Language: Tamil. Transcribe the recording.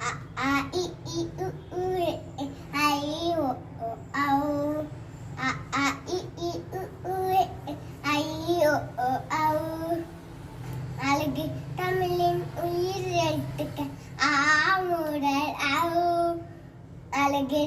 அ ஆ இ ஈ உ ஊ ஐ ஓ ஓ ஔ அ ஆ இ ஈ உ ஊ ஐ ஓ ஓ ஔ அழகு தமிழின் உயிர் எழுத்துக்கள் ஆ முதல் ஔ அழகு